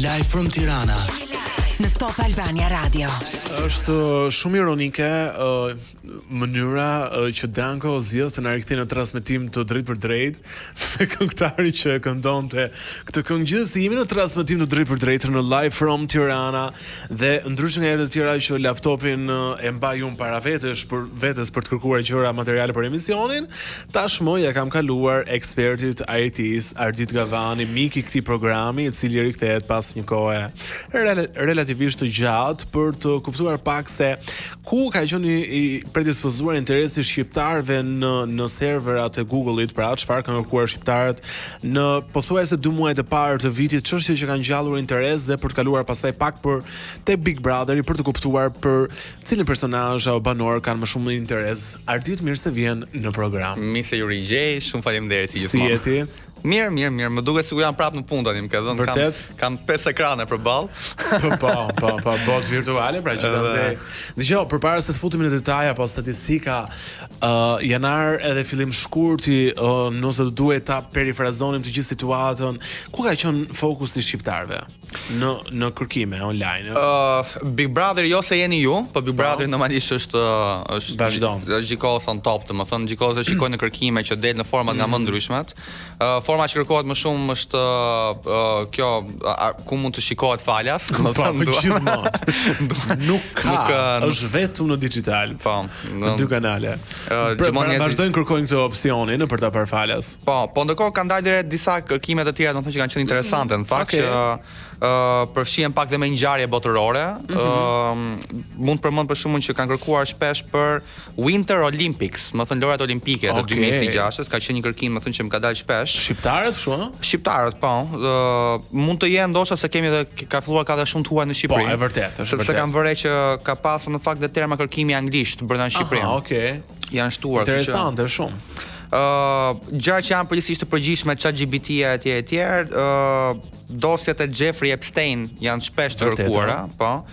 Live from Tirana në Top Albania Radio. Është shumë ironike mënyra që Danko zgjedh të na rikthejë në transmetim të drejt për drejt me këngëtarin që këndonte këtë këngë. Gjithsesi jemi në transmetim të drejt për drejt në Live from Tirana dhe ndryshe nga herët e tjera që laptopin e mbaj unë para vetes për të kërkuar gjëra materiale për emisionin, tashmë ja kam kaluar ekspertit IT-s Ardit Gavani, mik I këtij programi, I cili rikthehet pas një kohe relativisht të gjatë për të kuptuar pak se ku ka qenë I predispozuar interesi shqiptarëve në serverat e Google-it, pra çfarë kanë kërkuar shqiptarët në pothuajse 2 muajt e parë të vitit, çështje që kanë ngjallur interes dhe për të kaluar pastaj pak për te Big Brotheri për të kuptuar për cilin personazh apo banor kanë më shumë interes. Ardit, mirë se vjen në program. Mirë se ju rigjej, shumë faleminderit si gjithmonë. Si jeti? Mirë, më duket sikur jam prapë në punë tani, më ka dhënë kam 5 ekrane përballë. Po, botë virtuale, pra gjithandaj. Dgjoj, përpara se të futemi në detaje apo statistika, janar edhe fillim shkurti, nëse duhet ta perifrazonim të gjithë situatën, ku ka qenë fokusi I shqiptarëve në kërkime online? Big Brother jo se jeni ju, po Big Brother normalisht është gjikohet on top, domethënë gjikohet se shikojnë në kërkime që del në forma nga më ndryshmet. Forma që kërkohet më shumë është kjo ku mund të shikohet falas, domethënë gjithmonë. Nuk është vetëm në digital. Po, në 2 kanale. Vazhdojnë kërkojnë këtë opsionin për ta parë falas. Po ndërkohë kanë dalë disa kërkime të tjera, domethënë që kanë qenë interesante në fakt që përfshihen pak dhe me ngjarje botërore. Mund të përmend për shembull që kanë kërkuar shpesh për Winter Olympics, më thënë lojrat olimpike të 2026-s, ka qenë një kërkim më thënë që më ka dalë shpesh. Shqiptarët kështu, ëh? Shqiptarët, po. Mund të jenë ndoshta se kemi edhe ka filluar ka dhe shumë të huaj në Shqipëri. Po, është vërtet. Sepse kanë vëre që ka pasur në fakt dhe terma kërkimi anglisht brenda në Shqipëri. Okej. Janë shtuar. Interesante shumë. Gjëra që janë përgjithsisht të përgjithshme ChatGPT-ja etj. Dosjet e Jeffrey Epstein janë shpesh të kërkuara, po.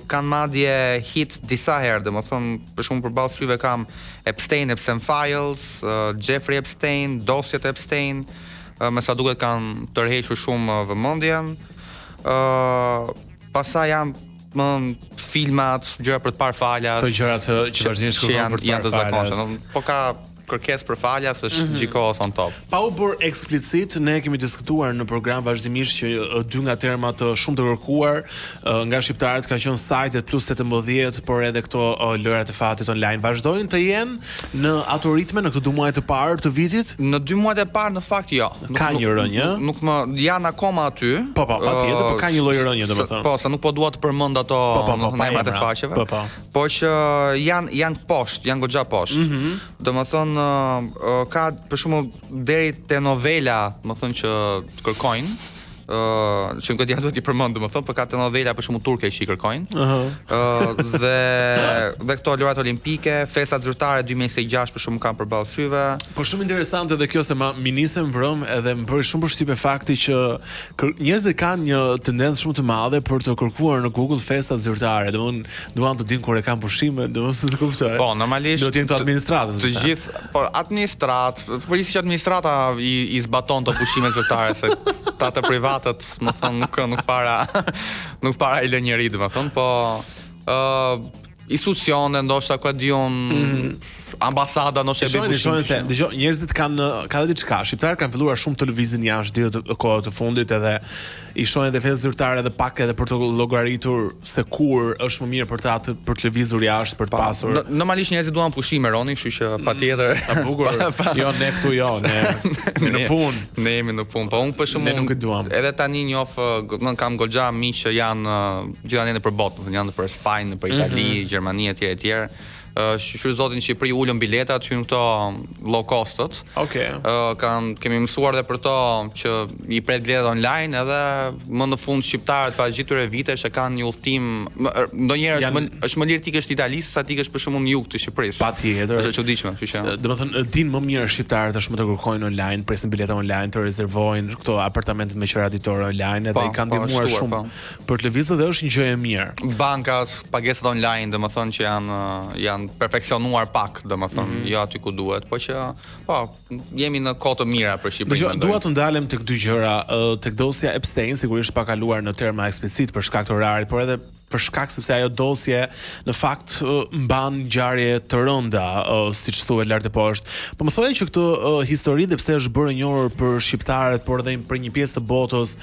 Kanë madje hit disa herë, domethënë për shkak përballë syve kam Epstein Files, Jeffrey Epstein, dosjet Epstein, me sa duket kanë tërhequr shumë vëmendjen. Pastaj janë filmat, gjëra për të parë falas. Të gjërat që vazhdimisht kërkojnë për të parë falas. Po ka kërkesë për falas është gjikohet on top. Pa u bërë eksplicit, ne kemi diskutuar në program vazhdimisht që 2 nga termat shumë të kërkuar nga shqiptarët ka qenë sajtet plus 18, por edhe këto lojrat e fatit online vazhdojnë të jenë në ato ritme në këto 2 muaj të parë të vitit? Në 2 muajt e parë në fakt jo. Ka një rënje? Nuk më janë akoma aty. Po, patjetër, po ka një lloj rënje domethënë. Po, se nuk po dua të përmend ato emrat e faqeve. Po që janë poshtë, janë goxha poshtë. Domethënë ka për shembull deri te novela, më thënë që të kërkojnë, që në këtë janë duhet I përmend domethënë, por ka te novela për shembull turke që I kërkojnë. Dhe këto lojrat olimpike, festat zyrtare 2026 për shembull kanë përballë syve. Po shumë interesante edhe kjo se mi nisem vrëm edhe më bëri shumë përshtypje fakti që njerëzit kanë një tendencë shumë të madhe për të kërkuar në Google festat zyrtare. Domthonë duan të dinë kur e kanë pushime, domosht se kuptoj. Po, normalisht do të jenë të administratës. Të gjithë, po administratë, përgjithsisht administrata I zbaton të pushimet zyrtare se ta të privatët, më thonë nuk para I lë njëri, domethënë, po institucione ndoshta ku diun ambasada ndoshta e bëjnë. Dëgjoj, njerëzit ka dhe diçka. Shqiptarët kanë filluar shumë të lëvizin jashtë ditët kohë të fundit edhe I shohin edhe festë zyrtare edhe pak edhe për të llogaritur se kur është më mirë për të lëvizur jashtë për të pasur. Normalisht njerëzit duan pushime Roni, kështu që patjetër. Sa bukur. Jo ne këtu jo, ne në punë. Ne jemi në punë, po unë për shembull nuk e duam. Edhe tani njoh, kam goxha miq që janë gjithanë në përbot, janë për Spanjë, për Itali, Gjermani etj. Shfryzotin në Shqipëri ulën biletat hyn këto low costët. Okej. Kemi mësuar edhe për to që I pret biletat online edhe më në fund shqiptarët pas gjithë këtyre vitesh e kanë një udhtim, ndonjëherë është më lirë ti kesh në Itali sa ti kesh për shembull në jug të Shqipërisë. Patjetër. Është e çuditshme, kështu që. Domethënë dinë më mirë shqiptarët tashmë të kërkojnë online, presin bileta online, të rezervojnë këto apartamentet me qira ditore online edhe I kanë ndihmuar shumë për të lëvizur dhe është një gjë e mirë. Bankat, pagesat online, domethënë që janë perfeksionuar pak, domethënë, jo aty ku duhet, po që jemi në kohë të mira për Shqipërinë. Dua të ndalem tek dy gjëra, tek dosja Epstein, sigurisht pa kaluar në terma eksplicit për shkak të orarit, por edhe për shkak sepse ajo dosje në fakt mban ngjarje të rënda, siç thuhet lart e poshtë. Po më thoje që këtë histori dhe pse është bërë e njohur për shqiptarët, por edhe për një pjesë të botës,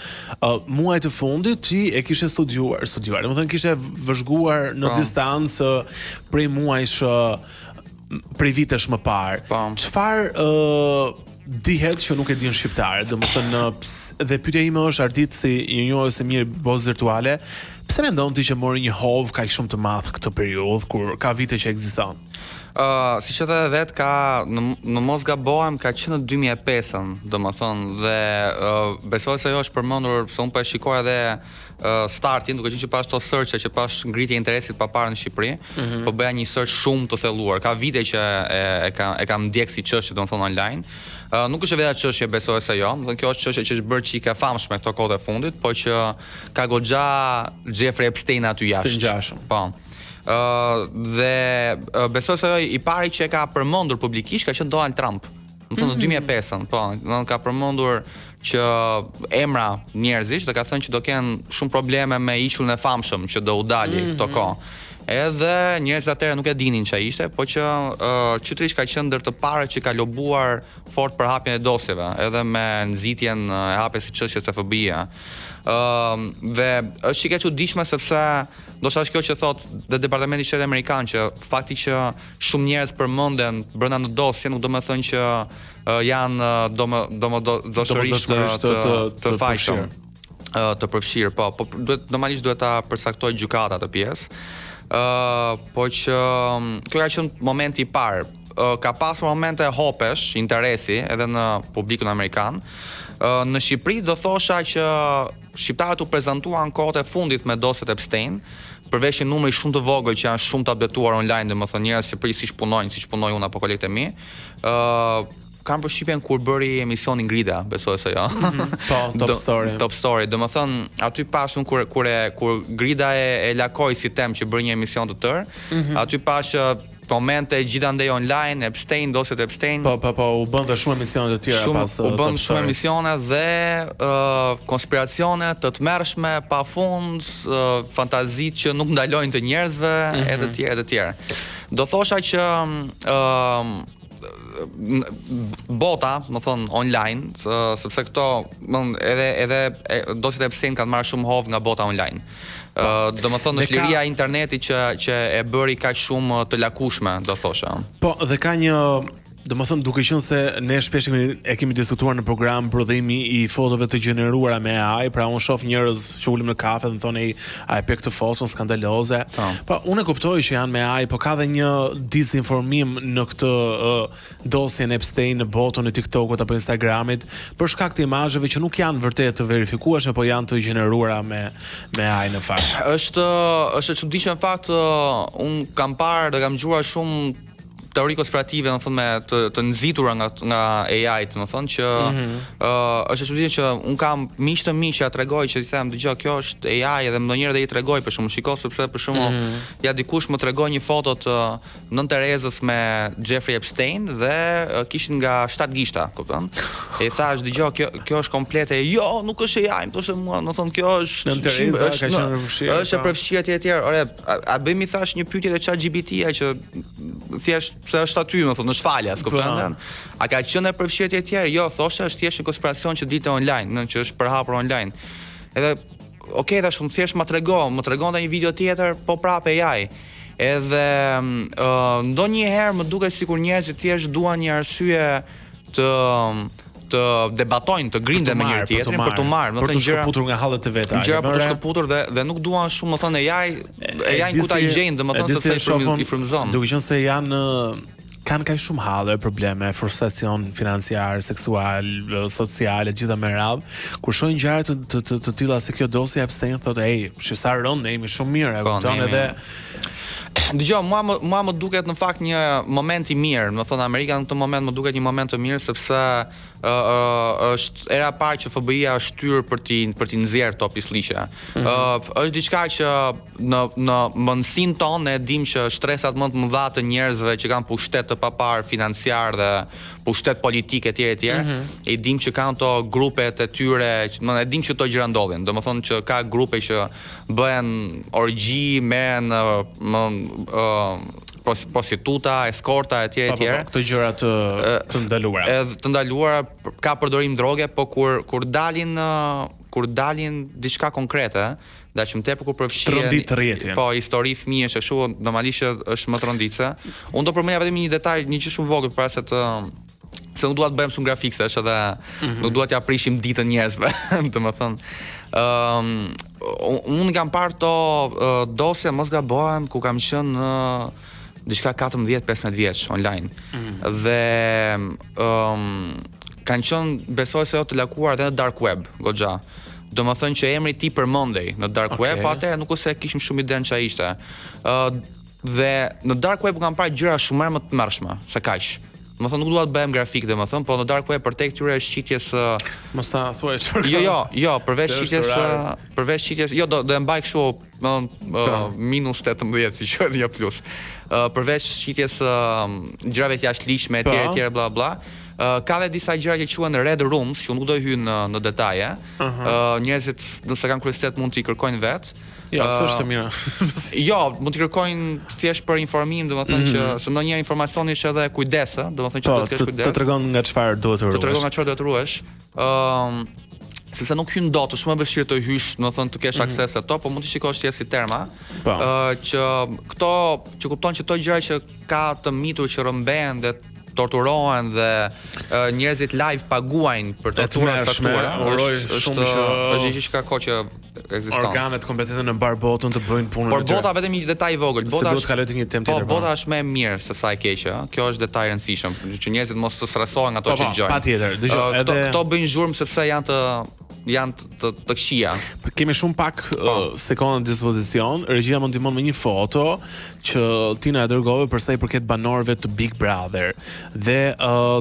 muaj të fundit ti e kishe studiuar, domethënë kishe vëzhguar në distancë prej muajsh, prej vitesh më parë. Çfarë dihet që nuk e dinë shqiptarët, domethënë dhe pyetja ime është Ardit, si një njohës e mirë botës virtuale, pse mendon ti që mori një hov kaq shumë të madh këtë periudhë kur ka vite që ekziston? Si që dhe vetë ka, në mos gabohem, ka qenë në 2005-ën, domethënë, dhe besoj se ajo është përmendur, se unë po e shikoj edhe startin, duke qenë që pas to search që pas ngritje interesit pa parë në Shqipëri, po bëja një search shumë të thelluar. Ka vite që e kam ndjek si çështje, domethënë online. Nuk është vetëm çështje, besoj se jo, domethënë kjo është çështje që është bërë çike famshme këto kohë të fundit, po që ka goxha Jeffrey Epstein aty jashtë. Të ngjashëm. Po. Dhe besoj se ajo i pari që e ka përmendur publikisht ka qenë Donald Trump. Në 2005-ën, po, ka përmendur që emra njerëzish dhe ka thënë që do kenë shumë probleme me ishullin e famshëm që do u dali këto kohë. Edhe njerëzit atëherë nuk e dinin ç'a ishte, po që qytetërisht ka qenë ndër të parët që ka lobuar fort për hapjen e dosjeve, edhe me nxitjen e hapjes së çështjes së FBI-a. Dhe është çike çuditshme sepse ndoshta është kjo që thot dhe Departamenti i Shtetit Amerikan, që fakti që shumë njerëz përmenden brenda në dosje nuk do të thonë që janë domosdoshmërisht të fajshëm, të përfshirë, po normalisht duhet ta përcaktojë gjykata atë pjesë. Po që kjo ka qenë momenti i parë. Ka pasur momente hopesh, interesi edhe në publikun amerikan. Në Shqipëri do thosha që shqiptarët u prezantuan në kohët e fundit me dosjet Epstein, përveç një numri shumë të vogël që janë shumë të updetuar online, domethënë njerëz që siç punoj unë apo kolegët e mi, kam përshtypjen kur bëri emisionin Grida, besoj se jo. Po, Top Story. Top Story, domethënë aty pash unë kur Grida e lakoi si temë që bëri një emision të tërë, aty pash komente gjithandej online, Epstein, dosjet Epstein. Po, u bën dhe shumë emisione të tjera pas u bën shumë emisione dhe konspiracione të tmerrshme, pafund, fantazitë që nuk ndalojnë të njerëzve, edhe të tjera. Do thosha që bota, më thonë online, sepse këto edhe dosjet e Epstein kanë marrë shumë hovë nga bota online. Domethënë është liria e internetit që e bëri kaq shumë të lakushme, do thosha. Po, dhe ka një, domethënë duke qenë se ne shpesh e kemi diskutuar në program prodhimi i fotove të gjeneruara me AI, pra unë shoh njerëz që ulëm në kafe dhe më thonë a e pe këtë foton skandaloze. Po unë e kuptoj që janë me AI, po ka dhe një disinformim në këtë dosjen Epstein në botën e TikTokut apo Instagramit për shkak të imazheve që nuk janë vërtet të verifikueshme, po janë të gjeneruara me AI në fakt. Është e çuditshme në fakt, unë kam parë dhe kam dëgjuar shumë teori konspirative, më thonë, me të nxitura nga AI, më thonë që është e çuditshme që un kam miq të mi që tregoj që i them dëgjoj, kjo është AI, edhe ndonjëherë dhe i tregoj për shkak shiko sepse për shkak ja dikush më tregoi një foto të Nën Terezës me Jeffrey Epstein dhe kishin nga 7 gishta, kupton? E thash dëgjoj, kjo është komplete. Jo, nuk është AI, më thoshte mua, më thonë kjo është Nën Tereza ka qenë përfshirë. Është e përfshirë etj. Ore, a bëjmë thash një pyetje te ChatGPT-ja që thjesht pse është aty, më thonë, në shfaljas, kupton? A ka qenë e përfshirë etj? Jo, thoshte është thjesht një konspiracion që dilte online, që është përhapur online. Edhe okay, tash thjesht më tregonte një video tjetër, po prapë AI. Edhe ndonjëherë më duket sikur njerëzit thjesht duan një arsye të debatojnë, të grinden me njëri tjetrin për të marrë, për të shkëputur nga hallet e veta. Gjëra për të shkëputur dhe nuk duan shumë, më thonë AI ku ta gjejnë, domethënë se i frymëzon. Duke qenë se kanë kaq shumë halle, probleme, frustracion financiar, seksual, social, e gjitha me radhë, kur shohin gjëra të tilla se kjo dosje Epstein thotë, "Ej, sa rënd, ne jemi shumë mirë", e kupton edhe Dgjoj, mua më duket në fakt një moment I mirë, më thonë Amerika në këtë moment më duket një moment të mirë sepse është era e parë që FBI-a është shtyr për t'i nxjerrë topi sliqe. Është diçka që në mundsinë tonë e dim që shtresat më të mëdha të njerëzve që kanë pushtet të papar financiar dhe pushtet politik etj. E dim që kanë to grupet e tyre, e dim që to gjëra ndodhin. Domethënë që ka grupe që bëhen orgji, merren prostituta, eskorta etj. Këto gjëra të ndaluara. Të ndaluara, ka përdorim droge, po kur dalin diçka konkrete, da që më tepër kur përfshihen po histori fëmijësh ashtu normalisht është më tronditse. Unë do përmenja vetëm një detaj, një gjë shumë vogël para se nuk dua të bëjmë shumë grafik se është edhe nuk dua t'ja prishim ditën njerëzve, domethënë. Unë kam parë to dosje, mos gabohem, ku kam qenë në diçka 14-15 vjeç online. Dhe kanë qenë besoj se të lakuar edhe në dark web, goxha. Domethënë që emri ti përmendej në dark web, po atëherë nuk ose kishim shumë iden ç'a ishte. Dhe në dark web kam parë gjëra shumë më të mërshme se kaq. Domethënë nuk dua të bëjmë grafik domethënë, po në dark web për tek këtyre shqitjes mos ta thuaj çfarë. Jo, përveç shqitjes, jo do e mbaj kështu minus 18 si quhet jo plus. Përveç shqitjes gjërave të jashtëligjshme etj bla bla. Ka dhe disa gjëra që quhen red rooms, që nuk do hyj në detaje. Njerëzit nëse kanë kuriozitet mund t'i kërkojnë vet. Jo, s'është mirë. Jo, mund t'i kërkojnë thjesht për informim, domethënë që se ndonjëherë informacioni është edhe kujdes, domethënë që do të kesh kujdes. Të tregon nga çfarë duhet të ruhesh. Të tregon nga çfarë duhet të ruhesh. Sepse nuk hyn dot, është shumë e vështirë të hysh, domethënë të kesh akses ato, po mund të shikosh ti si terma. Që këto që kupton që këto gjëra që ka të mitur që rëmbehen dhe torturohen dhe njerëzit live paguajnë për tortura të caktuara. Është gjë që ka kohë që ekziston. Organet kompetente në mbar botën të bëjnë punën e tyre. Por bota vetëm një detaj I vogël. Bota është kaloj te një temë tjetër. Po bota është më e mirë se sa e keqe, Kjo është detaj I rëndësishëm, që njerëzit mos të stresohen nga ato që gjojnë. Patjetër. Dgjoj, edhe këto bëjnë zhurmë sepse janë të këqija. Kemi shumë pak sekonda në dispozicion. Regjia më ndihmon me një foto që ti na e dërgove për sa I përket banorëve të Big Brother. Dhe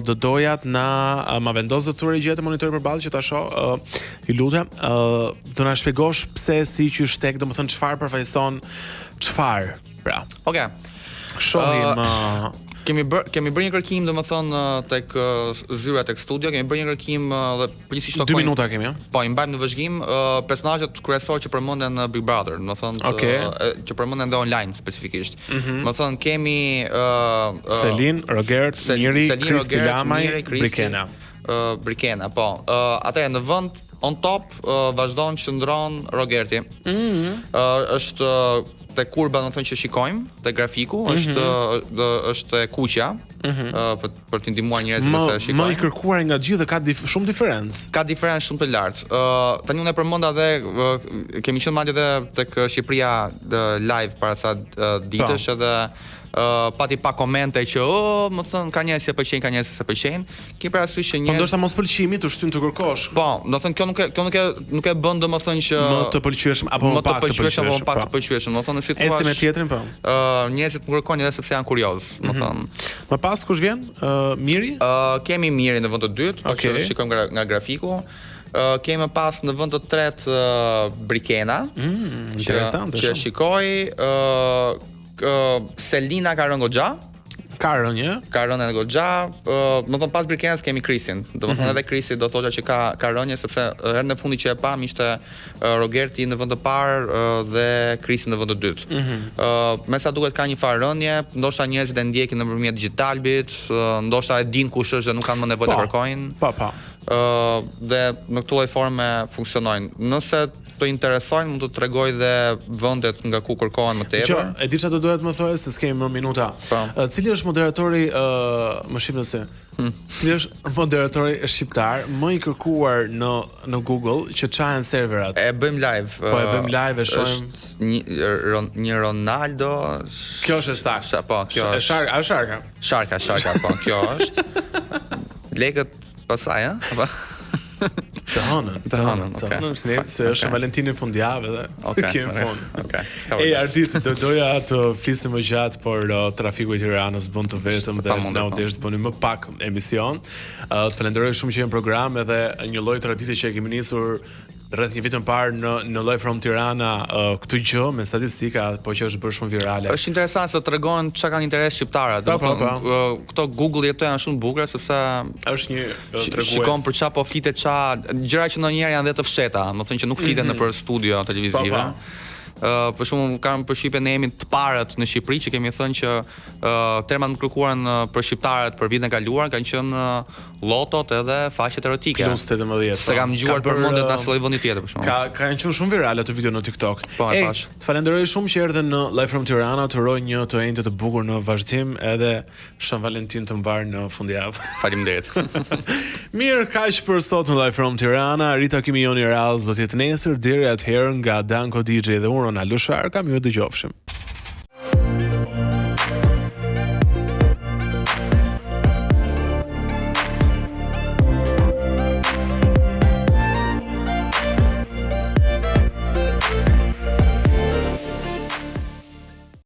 do doja ma vendos të regjia të monitori përballë që ta shoh, ju lutem, do na shpjegosh pse si qysh tek, domethënë çfarë përfaqëson çfarë. Pra. Okej. Shohim Kemi bërë një kërkim domethënë tek zyra tek studio, kemi bërë një kërkim dhe përgjithsisht 2 minuta kemi, ja? Po, I mbajmë në vëzhgim personazhet kryesorë që përmenden në Big Brother, domethënë që përmenden dhe online specifikisht. Domethënë kemi Selin, Rogert, Miri, Kristi Lamaj, Brikena. Brikena, po. Atëherë në vend on top vazhdon që ndron Rogerti. Është te kurba domethënë që shikojmë te grafiku është e kuqja për të ndihmuar njerëzit se shikojnë. Më I kërkuar nga gjithë ka shumë diferencë. Ka diferencë shumë të lartë. Tani unë e përmenda dhe kemi qenë madje edhe tek Shqipëria live para sa ditësh edhe pati pa komente që më thën ka njerëz që pëlqejnë, ka njerëz që pëlqejnë. Ki parasysh që njerëz. Po ndoshta mos pëlqimi të shtyn të kërkosh. Po, do të thënë kjo nuk e bën domethënë që më të pëlqyeshëm apo më pak të pëlqyeshëm. Më pak të pëlqyeshëm, do të thënë në situatë. Ecim me tjetrin po. Njerëzit më kërkojnë edhe sepse janë kurioz, do të thënë. Më pas kush vjen? Miri? Kemi Miri në vend të dytë, po që shikojmë nga grafiku. Kemi pas në vend të tretë Brikena. Interesante. Që shikoj Selina ka rënë goxha. Ka rënë goxha. Më thon pas Brikenës kemi Krisin. Domethënë edhe Krisi do thotë që ka rënje sepse herën e fundit që e pam ishte Rogerti në vend të parë dhe Krisi në vend të dytë. Me sa duket ka një farë rënje, ndoshta njerëzit e ndjekin nëpërmjet Digitalbit, ndoshta e din kush është dhe nuk kanë më nevojë të kërkojnë. Po. Dhe në këtë lloj forme funksionojnë. Nëse të interesojnë, mund të tregoj dhe vendet nga ku kërkohen më tepër. E di çfarë do dohet më thoje se s'kemi më minuta. Cili është moderatori më shih nëse cili është moderatori shqiptar më I kërkuar në Google që çahen serverat? E bëjmë live. Po e bëjmë live, e shohim një Ronaldo. Kjo është saktë. Po, kjo është Sharka. Sharka, po, kjo është. Lekët pasaj, apo? hënën. Të hënën është ne, se është Valentini fundjavë dhe kemi fund. Ej, Ardit, doja të flisnim më gjatë, por trafiku i Tiranës bën të vetëm dhe na u desh të bënim më pak emision. Të falenderoj shumë që jeni në program, edhe një lloj tradite që e kemi nisur rreth një vitën parë në Live from Tirana, këtë gjë me statistika, po që është bërë shumë virale. Është interesant se tregon çka kanë interes shqiptarët. Këto Google jeto janë shumë bukura sepse është një tregues. Shikon për çfarë po flitet, gjëra që ndonjëherë janë dhe të fsheta, do të thënë që nuk fliten nëpër studio televizive. Për shumë kam përshtypjen ne jemi të parët në Shqipëri që kemi thënë që termat më kërkuar për shqiptarët për vitin e kaluar kanë qenë lotot edhe faqet erotike. Plus 18. Se kam dëgjuar për mendet në asnjë vendi tjetër për shkak. Kanë qenë shumë virale ato video në TikTok. Po, e pash. Të falenderoj shumë që erdhe në Live from Tirana, të uroj një të enjtë të bukur në vazhdim, edhe Shën Valentin të mbar në fundjavë. Faleminderit. Mirë, kaq për sot në Live from Tirana. Rita Kimi Joni Raz do të jetë nesër, deri atëherë nga Danko DJ dhe unë Ronaldo Sharka, mirë dëgjofshim.